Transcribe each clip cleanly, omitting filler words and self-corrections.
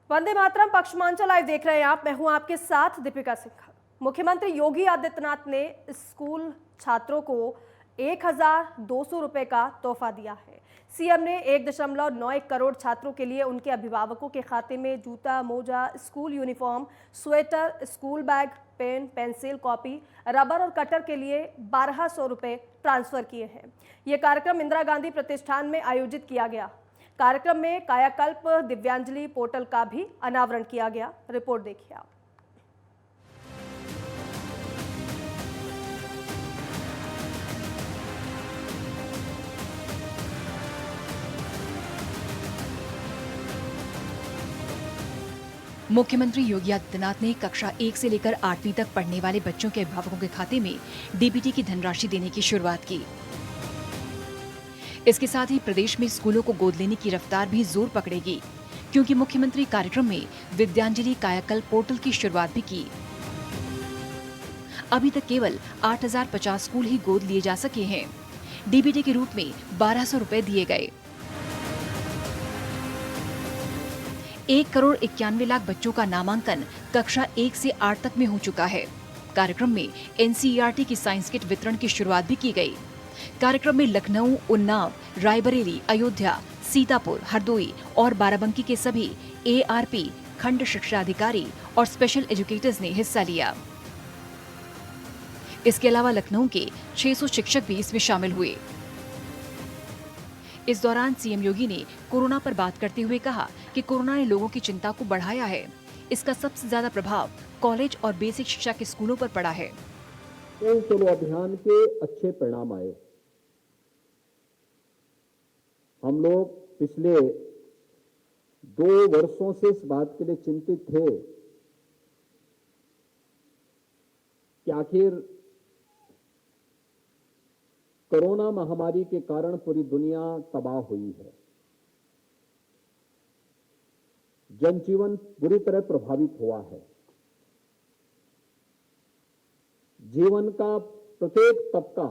Vande Mataram Paschimanchal live देख रहे हैं आप। मैं हूं आपके साथ दीपिका सिंह। मुख्यमंत्री योगी आदित्यनाथ ने स्कूल छात्रों को 1,200 रुपए का तोहफा दिया है। सीएम ने 1.9 करोड़ छात्रों के लिए उनके अभिभावकों के खाते में जूता, मोजा, school uniform, sweater, school bag, pen, pencil, copy, rubber और कटर के लिए 1,200 रुपए ट्रांसफर किए हैं। ये कार्यक्रम इंदिरा गांधी प्रतिष्ठान में आयोजित किया गया। कार्यक्रम में कायाकल्प दिव्यांजलि पोर्टल का भी अनावरण किया गया। रिपोर्ट देखिए आप। मुख्यमंत्री योगी आदित्यनाथ ने कक्षा 1 से लेकर 8वीं तक पढ़ने वाले बच्चों के अभिभावकों के खाते में डीबीटी की धनराशि देने की शुरुआत की। इसके साथ ही प्रदेश में स्कूलों को गोद लेने की रफ्तार भी जोर पकड़ेगी, क्योंकि मुख्यमंत्री कार्यक्रम में विद्यांजलि कायाकल्प पोर्टल की शुरुआत भी की। अभी तक केवल 8,050 स्कूल ही गोद लिए जा सके हैं। डीबीटी के रूप में 1,200 रुपए दिए गए। 1,91,00,000 बच्चों का नामांकन कक्षा 1 से 8 तक में हो चुका है। कार्यक्रम में एनसीईआरटी की साइंस किट वितरण की शुरुआत भी की गई। कार्यक्रम में लखनऊ, उन्नाव, रायबरेली, अयोध्या, सीतापुर, हरदोई और बाराबंकी के सभी एआरपी, खंड शिक्षा अधिकारी और स्पेशल एजुकेटर्स ने हिस्सा लिया। इसके अलावा लखनऊ के 600 शिक्षक भी इसमें शामिल हुए। इस दौरान सीएम योगी ने कोरोना पर बात करते हुए कहा कि कोरोना ने लोगों की चिंता को बढ़ाया है। इसका सबसे ज्यादा प्रभाव कॉलेज और बेसिक शिक्षा के स्कूलों पर पड़ा है। चलो अभियान के अच्छे परिणाम आए। हम लोग पिछले 2 वर्षों से इस बात के लिए चिंतित थे कि आखिर कोरोना महामारी के कारण पूरी दुनिया तबाह हुई है। जनजीवन बुरी तरह प्रभावित हुआ है। जीवन का प्रत्येक तबका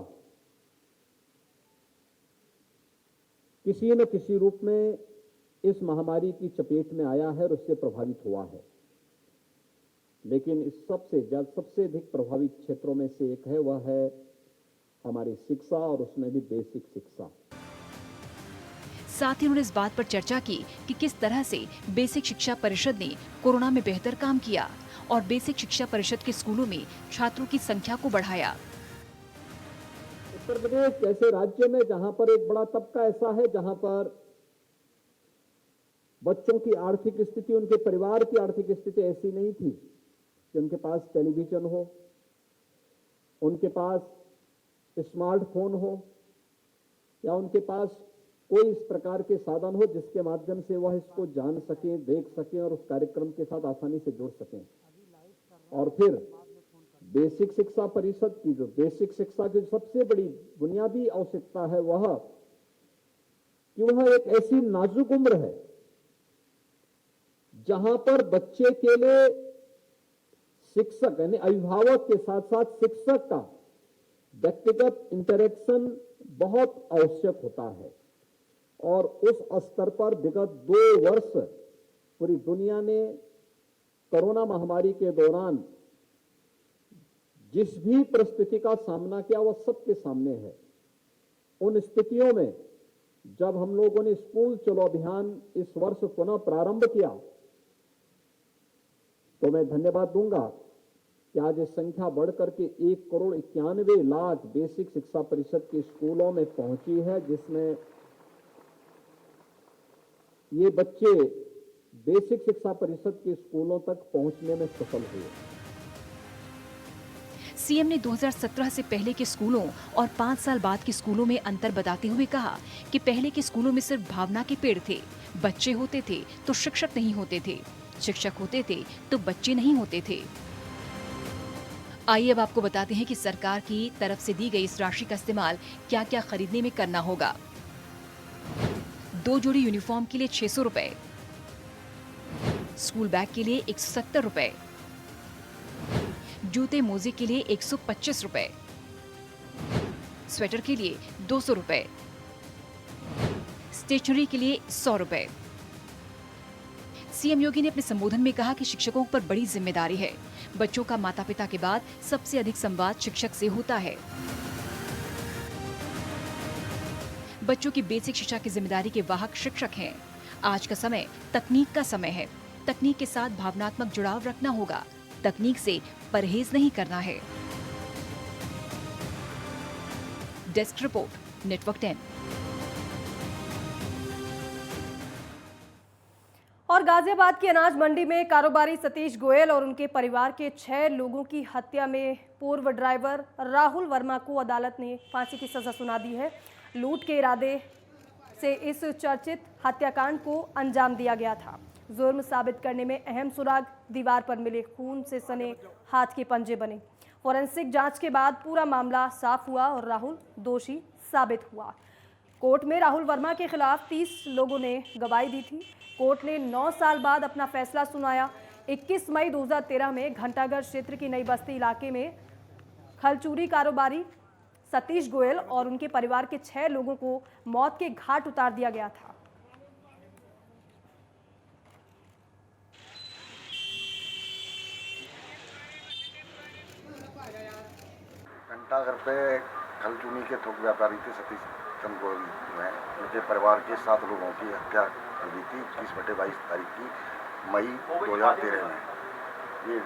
किसी न किसी रूप में इस महामारी की चपेट में आया है और उससे प्रभावित हुआ है। लेकिन इस सबसे अधिक प्रभावित क्षेत्रों में से एक है, वह है हमारी शिक्षा और उसमें भी बेसिक शिक्षा। साथ ही उन्होंने इस बात पर चर्चा की कि किस तरह से बेसिक शिक्षा परिषद ने कोरोना में बेहतर काम किया और बेसिक शिक्षा परिषद के स्कूलों में छात्रों की संख्या को बढ़ाया। उत्तर प्रदेश जैसे राज्य में जहां पर एक बड़ा तबका ऐसा है जहां पर बच्चों की आर्थिक स्थिति, उनके परिवार की आर्थिक स्थिति ऐसी नहीं थी कि उनके पास टेलीविजन हो, उनके पास स्मार्टफोन हो या उनके पास कोई इस प्रकार के साधन हो जिसके माध्यम से वह इसको जान सकें, देख सकें और उस कार्यक्रम के साथ आसानी से जुड़ सकें। और फिर बेसिक शिक्षा परिषद की जो बेसिक शिक्षा की सबसे बड़ी बुनियादी आवश्यकता है वह कि वह एक ऐसी नाजुक उम्र है जहां पर बच्चे के लिए शिक्षक यानी अभिभावक के साथ साथ शिक्षक का व्यक्तिगत इंटरेक्शन बहुत आवश्यक होता है। और उस स्तर पर विगत 2 वर्ष पूरी दुनिया ने कोरोना महामारी के दौरान जिस भी परिस्थिति का सामना किया वह सबके सामने है। उन स्थितियों में जब हम लोगों ने स्कूल चलो अभियान इस वर्ष पुनः प्रारंभ किया तो मैं धन्यवाद दूंगा कि आज ये संख्या बढ़कर के 1,91,00,000 बेसिक शिक्षा परिषद के स्कूलों में पहुंची है, जिसमें ये बच्चे बेसिक शिक्षा परिषद के स्कूलों तक पहुंचने में सफल हुए। सीएम ने 2017 से पहले के स्कूलों और 5 साल बाद के स्कूलों में अंतर बताते हुए कहा कि पहले के स्कूलों में सिर्फ भावना के पेड़ थे। बच्चे होते थे तो शिक्षक नहीं होते थे, शिक्षक होते थे तो बच्चे नहीं होते थे। आइए अब आपको बताते हैं कि सरकार की तरफ से दी गई इस राशि का इस्तेमाल क्या क्या खरीदने में करना होगा। 2 जोड़ी यूनिफॉर्म के लिए 600 रुपए, स्कूल बैग के लिए 170 रुपए, जूते मोजे के लिए 125 रुपए, स्वेटर के लिए 200 रुपए, स्टेशनरी के लिए 100 रुपए, सीएम योगी ने अपने संबोधन में कहा कि शिक्षकों पर बड़ी जिम्मेदारी है। बच्चों का माता पिता के बाद सबसे अधिक संवाद शिक्षक से होता है। बच्चों की बेसिक शिक्षा की जिम्मेदारी के वाहक शिक्षक हैं। आज का समय तकनीक का समय है। तकनीक के साथ भावनात्मक जुड़ाव रखना होगा। तकनीक से परहेज नहीं करना है। Desk report, network 10। और गाजियाबाद की अनाज मंडी में कारोबारी सतीश गोयल और उनके परिवार के 6 लोगों की हत्या में पूर्व ड्राइवर राहुल वर्मा को अदालत ने फांसी की सजा सुना दी है। लूट के इरादे से इस चर्चित हत्याकांड को अंजाम दिया गया था। जुर्म साबित करने में अहम सुराग दीवार पर मिले खून से सने हाथ के पंजे बने। फॉरेंसिक जांच के बाद पूरा मामला साफ हुआ और राहुल दोषी साबित हुआ। कोर्ट में राहुल वर्मा के खिलाफ 30 लोगों ने गवाही दी थी। कोर्ट ने 9 साल बाद अपना फैसला सुनाया। 21 मई 2013 में घंटाघर क्षेत्र की नई बस्ती इलाके में खलचूरी कारोबारी सतीश गोयल और उनके परिवार के 6 लोगों को मौत के घाट उतार दिया गया था। घंटाघर पे खलचूनी के थोक व्यापारी थे सतीश चंद्र गोयल ने उनके परिवार के 7 लोगों की हत्या कर दी थी 21/22 तारीख की मई 2013 में। ये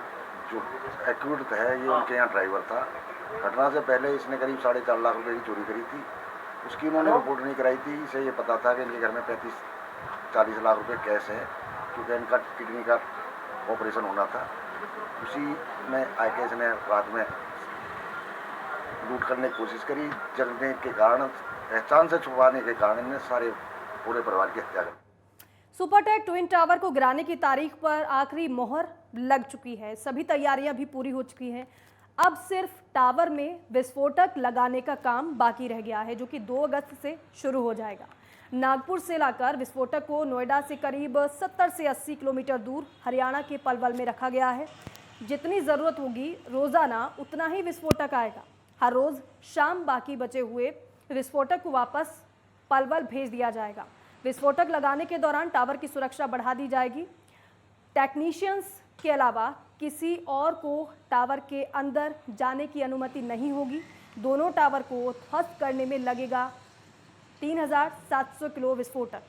जो एक्यूट है ये उनके यहाँ ड्राइवर था। घटना से पहले इसने करीब 4.5 लाख रुपए की चोरी करी थी। उसकी उन्होंने रिपोर्ट नहीं कराई थी। इसे ये पता था कि इनके घर में 35-40 लाख रुपए कैश है, क्योंकि इनका किडनी का ऑपरेशन होना था। उसी में आके इसने रात में लूट करने की कोशिश करी। जगने के कारण, पहचान से छुपाने के कारण इन्हें सारे पूरे परिवार की हत्या कर। सुपरटेक ट्विन टावर को गिराने की तारीख पर आखिरी मोहर लग चुकी है। सभी तैयारियां भी पूरी हो चुकी हैं। अब सिर्फ टावर में विस्फोटक लगाने का काम बाकी रह गया है, जो कि 2 अगस्त से शुरू हो जाएगा। नागपुर से लाकर विस्फोटक को नोएडा से करीब 70 से 80 किलोमीटर दूर हरियाणा के पलवल में रखा गया है। जितनी ज़रूरत होगी रोज़ाना उतना ही विस्फोटक आएगा। हर रोज़ शाम बाकी बचे हुए विस्फोटक को वापस पलवल भेज दिया जाएगा। विस्फोटक लगाने के दौरान टावर की सुरक्षा बढ़ा दी जाएगी। टेक्नीशियंस के अलावा किसी और को टावर के अंदर जाने की अनुमति नहीं होगी। दोनों टावर को ध्वस्त करने में लगेगा 3700 किलो विस्फोटक।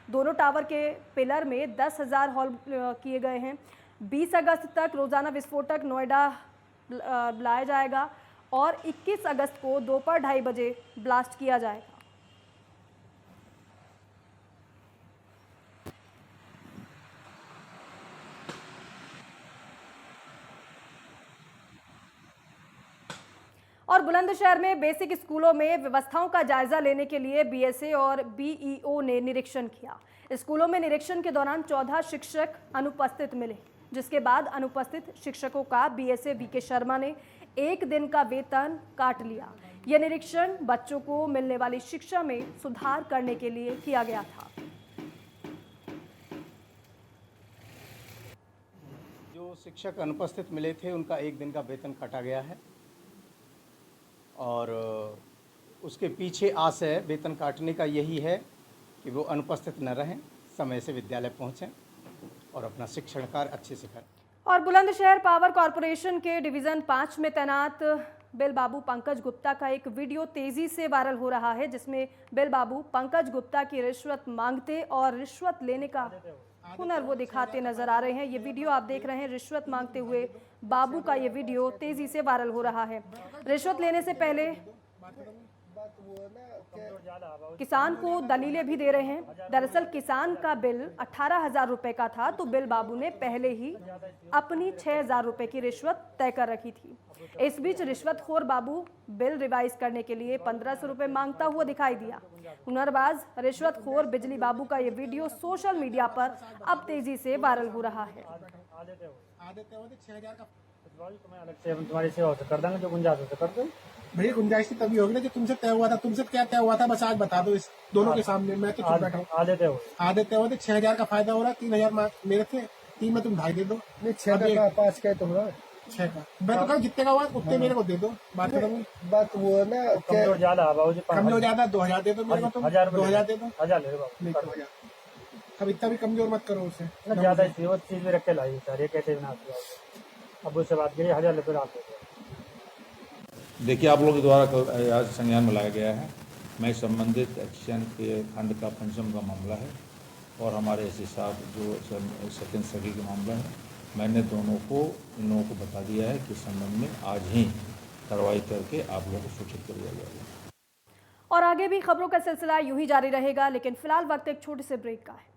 दोनों टावर के पिलर में 10,000 होल किए गए हैं। 20 अगस्त तक रोज़ाना विस्फोटक नोएडा लाया जाएगा और 21 अगस्त को दोपहर 2:30 बजे ब्लास्ट किया जाएगा। और बुलंदशहर में बेसिक स्कूलों में व्यवस्थाओं का जायजा लेने के लिए बीएसए और बीईओ ने निरीक्षण किया। स्कूलों में निरीक्षण के दौरान 14 शिक्षक अनुपस्थित मिले, जिसके बाद अनुपस्थित शिक्षकों का बीएसए वीके शर्मा ने 1 दिन का वेतन काट लिया। यह निरीक्षण बच्चों को मिलने वाली शिक्षा में सुधार करने के लिए किया गया था। जो शिक्षक अनुपस्थित मिले थे उनका 1 दिन का वेतन काटा गया है और उसके पीछे आशय वेतन काटने का यही है कि वो अनुपस्थित न रहें, समय से विद्यालय पहुंचें और अपना शिक्षण कार्य अच्छे से करें। और बुलंदशहर पावर कॉरपोरेशन के डिवीजन 5 में तैनात बिल बाबू पंकज गुप्ता का एक वीडियो तेजी से वायरल हो रहा है, जिसमें बिल बाबू पंकज गुप्ता की रिश्वत मांगते और रिश्वत लेने का हुनर वो दिखाते नजर आ रहे हैं। ये वीडियो आप देख रहे हैं, रिश्वत मांगते हुए बाबू का ये वीडियो तेजी से वायरल हो रहा है। रिश्वत लेने से पहले किसान को दलीलें भी दे रहे हैं। दरअसल किसान का बिल 18,000 रुपए का था, तो बिल बाबू ने पहले ही अपनी 6,000 रुपए की रिश्वत तय कर रखी थी। इस बीच रिश्वतखोर बाबू बिल रिवाइज करने के लिए 1500 रुपए मांगता हुआ दिखाई दिया। हुनरबाज रिश्वतखोर बिजली बाबू का ये वीडियो सोशल मीडिया पर अब तेजी से वायरल हो रहा है। तुम्हारी सेवा से कर देंगे, जो गुंजाइश से कर दो। भैया गुंजाइश तभी होगी ना जो तुमसे तय हुआ था। तुमसे क्या तय हुआ था बस आज बता दो इस दोनों के सामने। मैं तो चुप बैठा हूँ। आधे तय हुए थे 6,000 का फायदा हो रहा है। 3,000 मेरे थे, 3 में तुम 2.5 दे दो। 6 का 5 का तुम 6 का मैं तो कहूँ जितने का हुआ उतने मेरे को दे दो। बात करूंगी बात वो है ना कम ज्यादा 2,000 दे दो मेरे को। तुम 2,000 दे दो। 1000 अब इतना भी कमजोर मत करो उसे। ना ज्यादा इसी वो चीज में रख के लाई सर, ये कहते बिना अब उससे बात करिए 1000 रुपये रात हो गए। देखिए, आप लोगों के द्वारा कल आज संज्ञान में लाया गया है। मैं संबंधित एक्शन के खंड का पंचम का मामला है और हमारे एसपी साहब जो सेकंड सगी का मामला है, मैंने इन लोगों को बता दिया है कि संबंध में आज ही कार्रवाई करके आप लोगों को सूचित कर दिया जाएगा। और आगे भी खबरों का सिलसिला यूं ही जारी रहेगा, लेकिन फिलहाल वक्त एक छोटे से ब्रेक का है।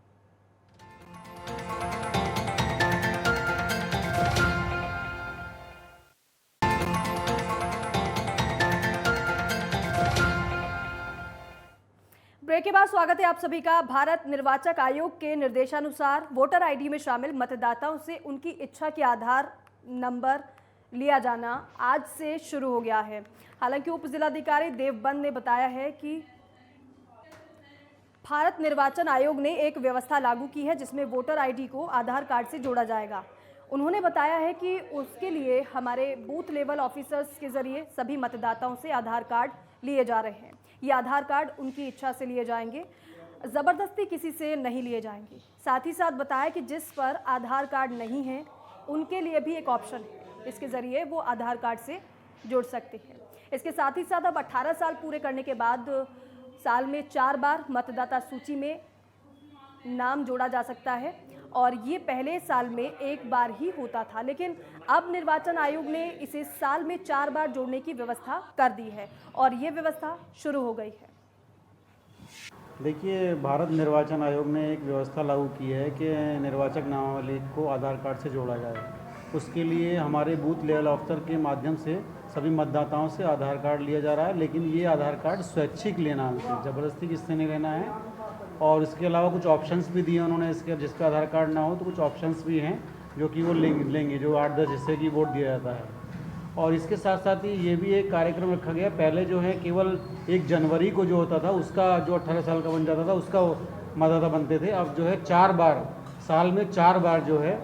ब्रेक के बाद स्वागत है आप सभी का। भारत निर्वाचन आयोग के निर्देशानुसार वोटर आईडी में शामिल मतदाताओं से उनकी इच्छा के आधार नंबर लिया जाना आज से शुरू हो गया है। हालांकि उप जिलाधिकारी देवबंद ने बताया है कि भारत निर्वाचन आयोग ने एक व्यवस्था लागू की है जिसमें वोटर आईडी को आधार कार्ड से जोड़ा जाएगा। उन्होंने बताया है कि उसके लिए हमारे बूथ लेवल ऑफिसर्स के जरिए सभी मतदाताओं से आधार कार्ड लिए जा रहे हैं। ये आधार कार्ड उनकी इच्छा से लिए जाएंगे, ज़बरदस्ती किसी से नहीं लिए जाएंगे। साथ ही साथ बताया कि जिस पर आधार कार्ड नहीं है उनके लिए भी एक ऑप्शन है, इसके ज़रिए वो आधार कार्ड से जुड़ सकते हैं। इसके साथ ही साथ अब 18 साल पूरे करने के बाद साल में 4 बार मतदाता सूची में नाम जोड़ा जा सकता है और ये पहले साल में 1 बार ही होता था, लेकिन अब निर्वाचन आयोग ने इसे साल में 4 बार जोड़ने की व्यवस्था कर दी है और ये व्यवस्था शुरू हो गई है। देखिए, भारत निर्वाचन आयोग ने एक व्यवस्था लागू की है कि निर्वाचक नामावली को आधार कार्ड से जोड़ा जाए। उसके लिए हमारे बूथ लेवल ऑफिसर के माध्यम से सभी मतदाताओं से आधार कार्ड लिया जा रहा है, लेकिन ये आधार कार्ड स्वैच्छिक लेना है, ज़बरदस्ती किससे नहीं लेना है। और इसके अलावा कुछ ऑप्शंस भी दिए उन्होंने, इसके जिसका आधार कार्ड ना हो तो कुछ ऑप्शंस भी हैं जो कि वो लेंगे जो 8-10 हिस्से की वोट दिया जाता है। और इसके साथ साथ ही ये भी एक कार्यक्रम रखा गया, पहले जो है केवल 1 जनवरी को जो होता था उसका जो 18 साल का बन जाता था उसका मतदाता बनते थे। अब जो है 4 बार साल में 4 बार जो है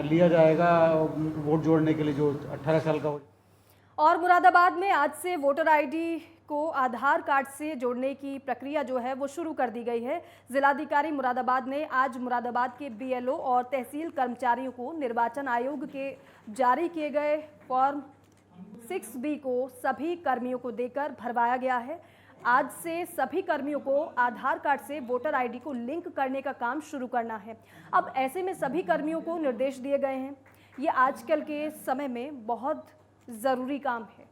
लिया जाएगा वोट जोड़ने के लिए जो 18 साल का हो। और मुरादाबाद में आज से वोटर आईडी को आधार कार्ड से जोड़ने की प्रक्रिया जो है वो शुरू कर दी गई है। जिलाधिकारी मुरादाबाद ने आज मुरादाबाद के बीएलओ और तहसील कर्मचारियों को निर्वाचन आयोग के जारी किए गए फॉर्म 6B को सभी कर्मियों को देकर भरवाया गया है। आज से सभी कर्मियों को आधार कार्ड से वोटर आईडी को लिंक करने का काम शुरू करना है। अब ऐसे में सभी कर्मियों को निर्देश दिए गए हैं। ये आजकल के समय में बहुत ज़रूरी काम है।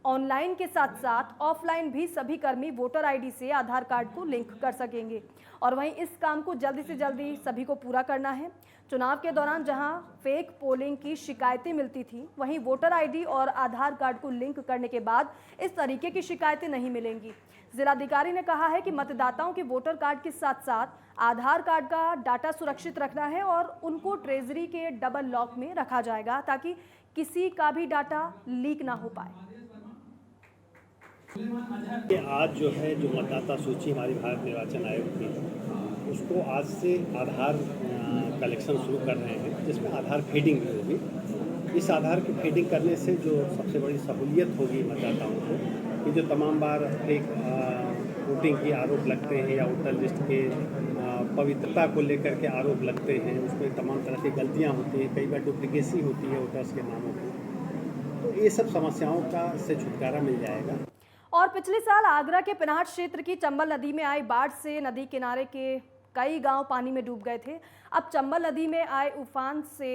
ऑनलाइन के साथ साथ ऑफलाइन भी सभी कर्मी वोटर आईडी से आधार कार्ड को लिंक कर सकेंगे और वहीं इस काम को जल्दी से जल्दी सभी को पूरा करना है। चुनाव के दौरान जहां फेक पोलिंग की शिकायतें मिलती थी, वहीं वोटर आईडी और आधार कार्ड को लिंक करने के बाद इस तरीके की शिकायतें नहीं मिलेंगी। जिलाधिकारी ने कहा है कि मतदाताओं के वोटर कार्ड के साथ साथ आधार कार्ड का डाटा सुरक्षित रखना है और उनको ट्रेजरी के डबल लॉक में रखा जाएगा ताकि किसी का भी डाटा लीक ना हो पाए। आज जो है जो मतदाता सूची हमारी भारत निर्वाचन आयोग की, उसको आज से आधार कलेक्शन शुरू कर रहे हैं, जिसमें आधार फीडिंग भी होगी। इस आधार की फीडिंग करने से जो सबसे बड़ी सहूलियत होगी मतदाताओं को, कि जो तमाम बार एक वोटिंग के आरोप लगते हैं या वोटर लिस्ट के पवित्रता को लेकर के आरोप लगते हैं, उसमें तमाम तरह की गलतियाँ होती हैं, कई बार डुप्लीकेसी होती है वोटर्स के नामों की, तो ये सब समस्याओं का से छुटकारा मिल जाएगा। और पिछले साल आगरा के पिनाहट क्षेत्र की चंबल नदी में आई बाढ़ से नदी किनारे के कई गांव पानी में डूब गए थे। अब चंबल नदी में आए उफान से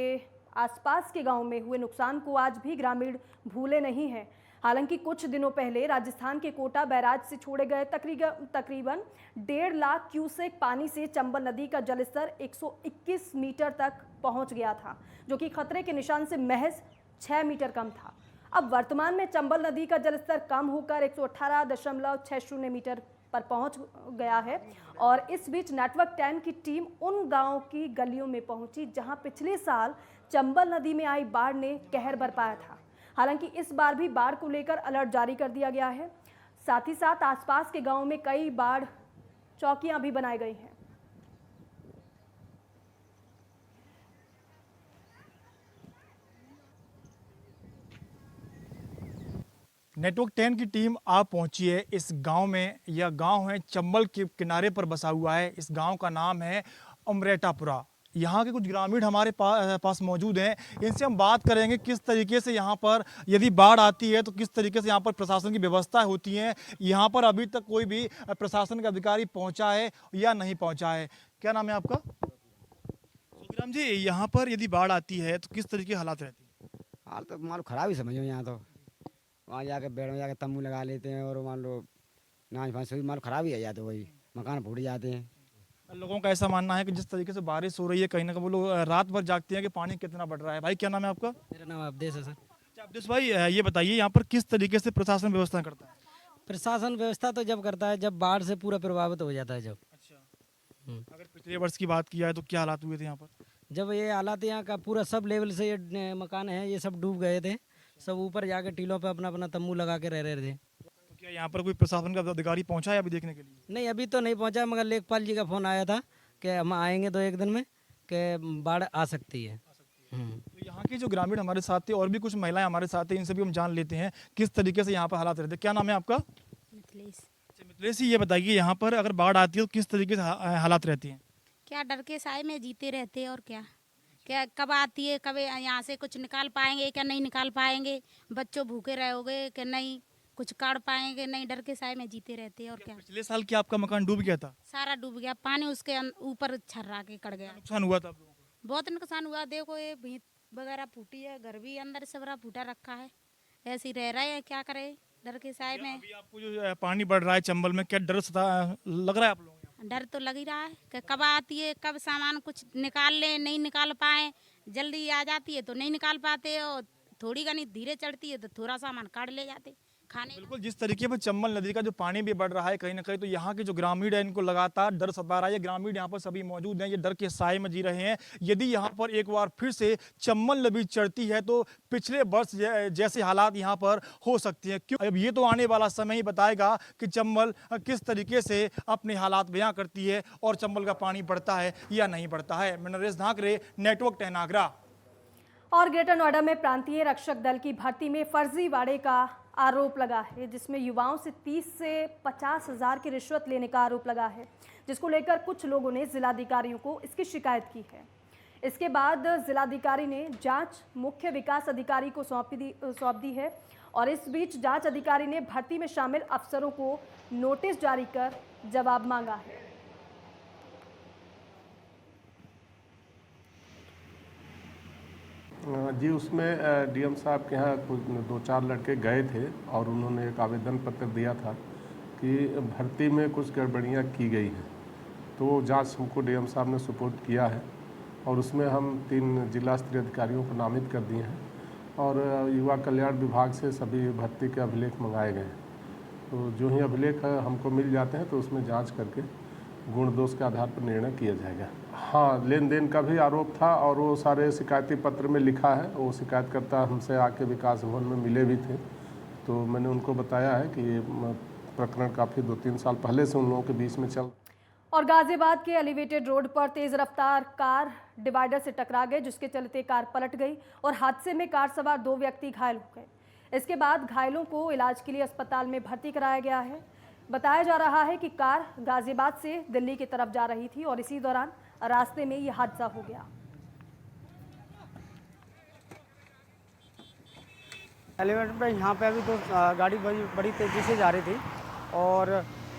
आसपास के गांव में हुए नुकसान को आज भी ग्रामीण भूले नहीं हैं। हालांकि कुछ दिनों पहले राजस्थान के कोटा बैराज से छोड़े गए तकरीबन 1.5 लाख क्यूसेक पानी से चंबल नदी का जलस्तर 121 मीटर तक पहुंच गया था, जो कि खतरे के निशान से महज 6 मीटर कम था। अब वर्तमान में चंबल नदी का जलस्तर कम होकर 118.60 मीटर पर पहुंच गया है और इस बीच नेटवर्क 10 की टीम उन गांवों की गलियों में पहुंची जहां पिछले साल चंबल नदी में आई बाढ़ ने कहर बरपाया था। हालांकि इस बार भी बाढ़ को लेकर अलर्ट जारी कर दिया गया है। साथ ही साथ आसपास के गांवों में कई बाढ़ चौकियां भी बनाई गई हैं। नेटवर्क 10 की टीम आ पहुंची है इस गांव में। यह गांव है चंबल के किनारे पर बसा हुआ है। इस गांव का नाम है उमरेटापुरा। यहाँ के कुछ ग्रामीण हमारे पास मौजूद हैं, इनसे हम बात करेंगे किस तरीके से यहाँ पर यदि बाढ़ आती है तो किस तरीके से यहाँ पर प्रशासन की व्यवस्था होती है। यहाँ पर अभी तक कोई भी प्रशासन का अधिकारी पहुँचा है या नहीं पहुँचा है। क्या नाम है आपका? सुखराम जी, यहाँ पर यदि बाढ़ आती है तो किस तरीके के हालात रहते हैं? हाल तो मान लो खराब ही समझो। यहाँ तो वहाँ जाके बेड़ में जाके तम्बू लगा लेते हैं और मान लो नाच फांस सभी मान लो खराब ही है जाते, वही मकान फूट जाते हैं। लोगों का ऐसा मानना है कि जिस तरीके से बारिश हो रही है कहीं ना कहीं वो लोग रात भर जागते हैं कि पानी कितना बढ़ रहा है। भाई क्या नाम है आपका? मेरा नाम अवधेश है सर। अच्छा अवधेश भाई, ये बताइए यहाँ पर किस तरीके से प्रशासन व्यवस्था करता है? प्रशासन व्यवस्था तो जब करता है जब बाढ़ से पूरा प्रभावित हो जाता है। जब अगर पिछले वर्ष की बात किया है तो क्या हालात हुए थे यहाँ पर? जब ये हालात यहाँ का पूरा सब लेवल से ये मकान है ये सब डूब गए थे। सब ऊपर जाके टीलों पे अपना अपना तम्बू लगा के रह रहे थे। तो क्या यहाँ पर कोई प्रशासन का अधिकारी पहुँचा है अभी देखने के लिए? नहीं अभी तो नहीं पहुँचा, मगर लेखपाल जी का फ़ोन आया था कि हम आएंगे तो एक दिन में कि बाढ़ आ सकती है। तो यहाँ के जो ग्रामीण हमारे साथ थे और भी कुछ महिलाएं हमारे साथ थे, इनसे भी हम जान लेते हैं किस तरीके से यहाँ पर हालात रहते हैं। क्या नाम है आपका? मिथिलेश। अच्छा मिथिलेश जी, ये बताइए यहाँ पर अगर बाढ़ आती है तो किस तरीके से हालात रहती हैं? क्या डर के साए में जीते रहते हैं और क्या क्या कब आती है, कब यहाँ से कुछ निकाल पाएंगे क्या नहीं निकाल पाएंगे, बच्चों भूखे रहोगे कि नहीं कुछ काट पाएंगे, नहीं डर के साए में जीते रहते हैं और क्या। पिछले साल क्या आपका मकान डूब गया था? सारा डूब गया, पानी उसके ऊपर छर्रा के कट गया। नुकसान हुआ था आप लोगों को? बहुत नुकसान हुआ। देखो ये भीत वगैरह फूटी है, घर भी अंदर से बड़ा फूटा रखा है, ऐसे ही रह रहे हैं, क्या करे डर के साए में। अभी आपको जो पानी बढ़ रहा है चंबल में, क्या डर लग रहा है आप लोगों को? डर तो लग ही रहा है कि कब आती है, कब सामान कुछ निकाल ले, नहीं निकाल पाए, जल्दी आ जाती है तो नहीं निकाल पाते, और थोड़ी घनी धीरे चढ़ती है तो थोड़ा सामान काट ले जाते खाने। बिल्कुल, जिस तरीके पर चंबल नदी का जो पानी भी बढ़ रहा है कहीं ना कहीं, तो यहाँ के जो ग्रामीण है इनको लगातार डर सता रहा है। ये ग्रामीण यहाँ पर सभी मौजूद हैं, ये डर के साए में जी रहे हैं। यदि यहाँ पर एक बार फिर से चंबल नदी चढ़ती है तो पिछले वर्ष जैसे हालात यहाँ पर हो सकती हैं। क्यों, अब ये तो आने वाला समय ही बताएगा कि चंबल किस तरीके से अपने हालात बयां करती है और चंबल का पानी बढ़ता है या नहीं बढ़ता है। मैं नरेश धाकरे, नेटवर्क 10 आगरा। और ग्रेटर नोएडा में प्रांतीय रक्षक दल की भर्ती में फर्जीवाड़े का आरोप लगा है, जिसमें युवाओं से 30 से 50 हज़ार की रिश्वत लेने का आरोप लगा है, जिसको लेकर कुछ लोगों ने जिलाधिकारियों को इसकी शिकायत की है। इसके बाद जिलाधिकारी ने जांच मुख्य विकास अधिकारी को सौंप दी है और इस बीच जांच अधिकारी ने भर्ती में शामिल अफसरों को नोटिस जारी कर जवाब मांगा है। जी, उसमें डीएम साहब के यहाँ कुछ 2-4 लड़के गए थे और उन्होंने एक आवेदन पत्र दिया था कि भर्ती में कुछ गड़बड़ियाँ की गई हैं, तो वो जांच हमको डीएम साहब ने सुपुर्द किया है और उसमें हम 3 जिला स्तरीय अधिकारियों को नामित कर दिए हैं और युवा कल्याण विभाग से सभी भर्ती के अभिलेख मंगाए गए हैं। तो जो ही अभिलेख हमको मिल जाते हैं तो उसमें जाँच करके गुण दोष के आधार पर निर्णय किया जाएगा। हाँ, लेन देन का भी आरोप था और वो सारे शिकायती पत्र में लिखा है। वो शिकायतकर्ता हमसे आके विकास भवन में मिले भी थे, तो मैंने उनको बताया है कि ये प्रकरण काफ़ी 2-3 साल पहले से उन लोगों के बीच में चल। और गाजियाबाद के एलिवेटेड रोड पर तेज रफ्तार कार डिवाइडर से टकरा गई, जिसके चलते कार पलट गई और हादसे में कार सवार 2 व्यक्ति घायल हो गए। इसके बाद घायलों को इलाज के लिए अस्पताल में भर्ती कराया गया है। बताया जा रहा है कि कार गाजियाबाद से दिल्ली की तरफ जा रही थी और इसी दौरान रास्ते में यह हादसा हो गया। एलिवेटर पे यहाँ पे अभी तो गाड़ी बड़ी तेज़ी से जा रही थी और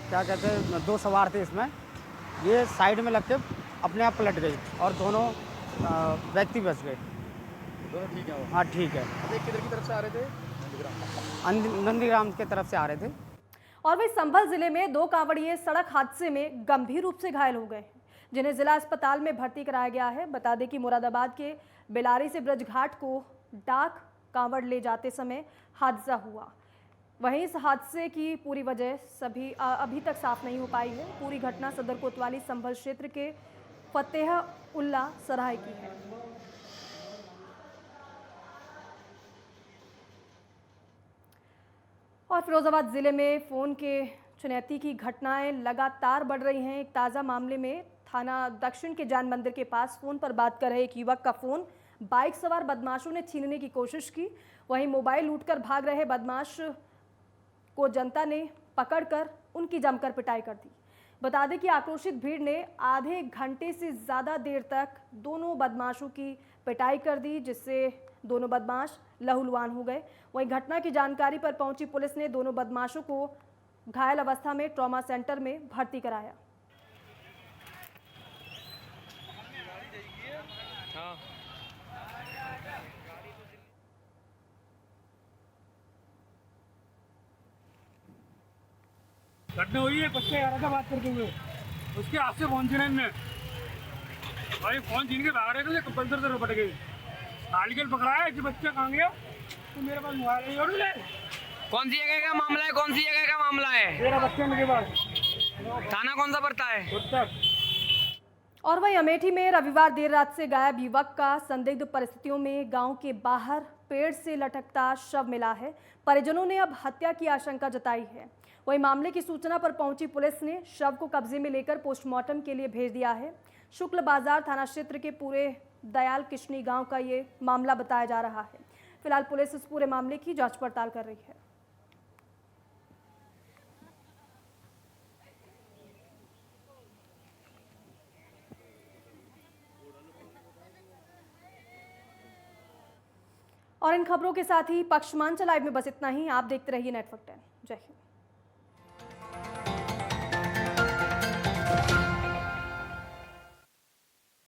क्या कहते हैं 2 सवार थे इसमें, ये साइड में लग के अपने आप पलट गई और दोनों व्यक्ति बच गए। दोनों ठीक है? हाँ ठीक है। किधर की तरफ से आ रहे थे? नंदीग्राम की तरफ से आ रहे थे। और वही संभल जिले में 2 कांवड़िए सड़क हादसे में गंभीर रूप से घायल हो गए हैं, जिन्हें जिला अस्पताल में भर्ती कराया गया है। बता दें कि मुरादाबाद के बेलारी से ब्रजघाट को डाक कांवड़ ले जाते समय हादसा हुआ। वहीं इस हादसे की पूरी वजह अभी तक साफ नहीं हो पाई है। पूरी घटना सदर कोतवाली संभल क्षेत्र के फतेह-उल्ला सराय की है। और फिरोजाबाद जिले में फोन के चुनौती की घटनाएं लगातार बढ़ रही हैं। एक ताज़ा मामले में थाना दक्षिण के जान मंदिर के पास फोन पर बात कर रहे एक युवक का फोन बाइक सवार बदमाशों ने छीनने की कोशिश की। वहीं मोबाइल लूटकर भाग रहे बदमाश को जनता ने पकड़कर उनकी जमकर पिटाई कर दी। बता दें कि आक्रोशित भीड़ ने आधे घंटे से ज़्यादा देर तक दोनों बदमाशों की पिटाई कर दी, जिससे दोनों बदमाश लहूलुहान हो गए। वहीं घटना की जानकारी पर पहुंची पुलिस ने दोनों बदमाशों को घायल अवस्था में ट्रॉमा सेंटर में भर्ती कराया। घटना हुई है, बच्चे आ रहा था बात करते हुए, उसके हाथ से फोन छीना इनने। भाई फोन छीन के भाग रहे थे, कंपल्सर से पट गए। नारियल पकड़ाया कि बच्चा कहाँ गया, तो मेरे पास मोबाइल है और ले। कौन सी जगह का मामला है? कौन सी जगह का मामला है? मेरा बच्चा मेरे पास। थाना कौन सा पड़ता है? और वहीं अमेठी में रविवार देर रात से गायब युवक का संदिग्ध परिस्थितियों में गांव के बाहर पेड़ से लटकता शव मिला है। परिजनों ने अब हत्या की आशंका जताई है। वहीं मामले की सूचना पर पहुंची पुलिस ने शव को कब्जे में लेकर पोस्टमार्टम के लिए भेज दिया है। शुक्ल बाजार थाना क्षेत्र के पूरे दयाल किशनी गांव का ये मामला बताया जा रहा है। फिलहाल पुलिस इस पूरे मामले की जांच पड़ताल कर रही है। और इन खबरों के साथ ही पक्षमांचल लाइव में बस इतना ही। आप देखते रहिए नेटवर्क 10। जय हिंद।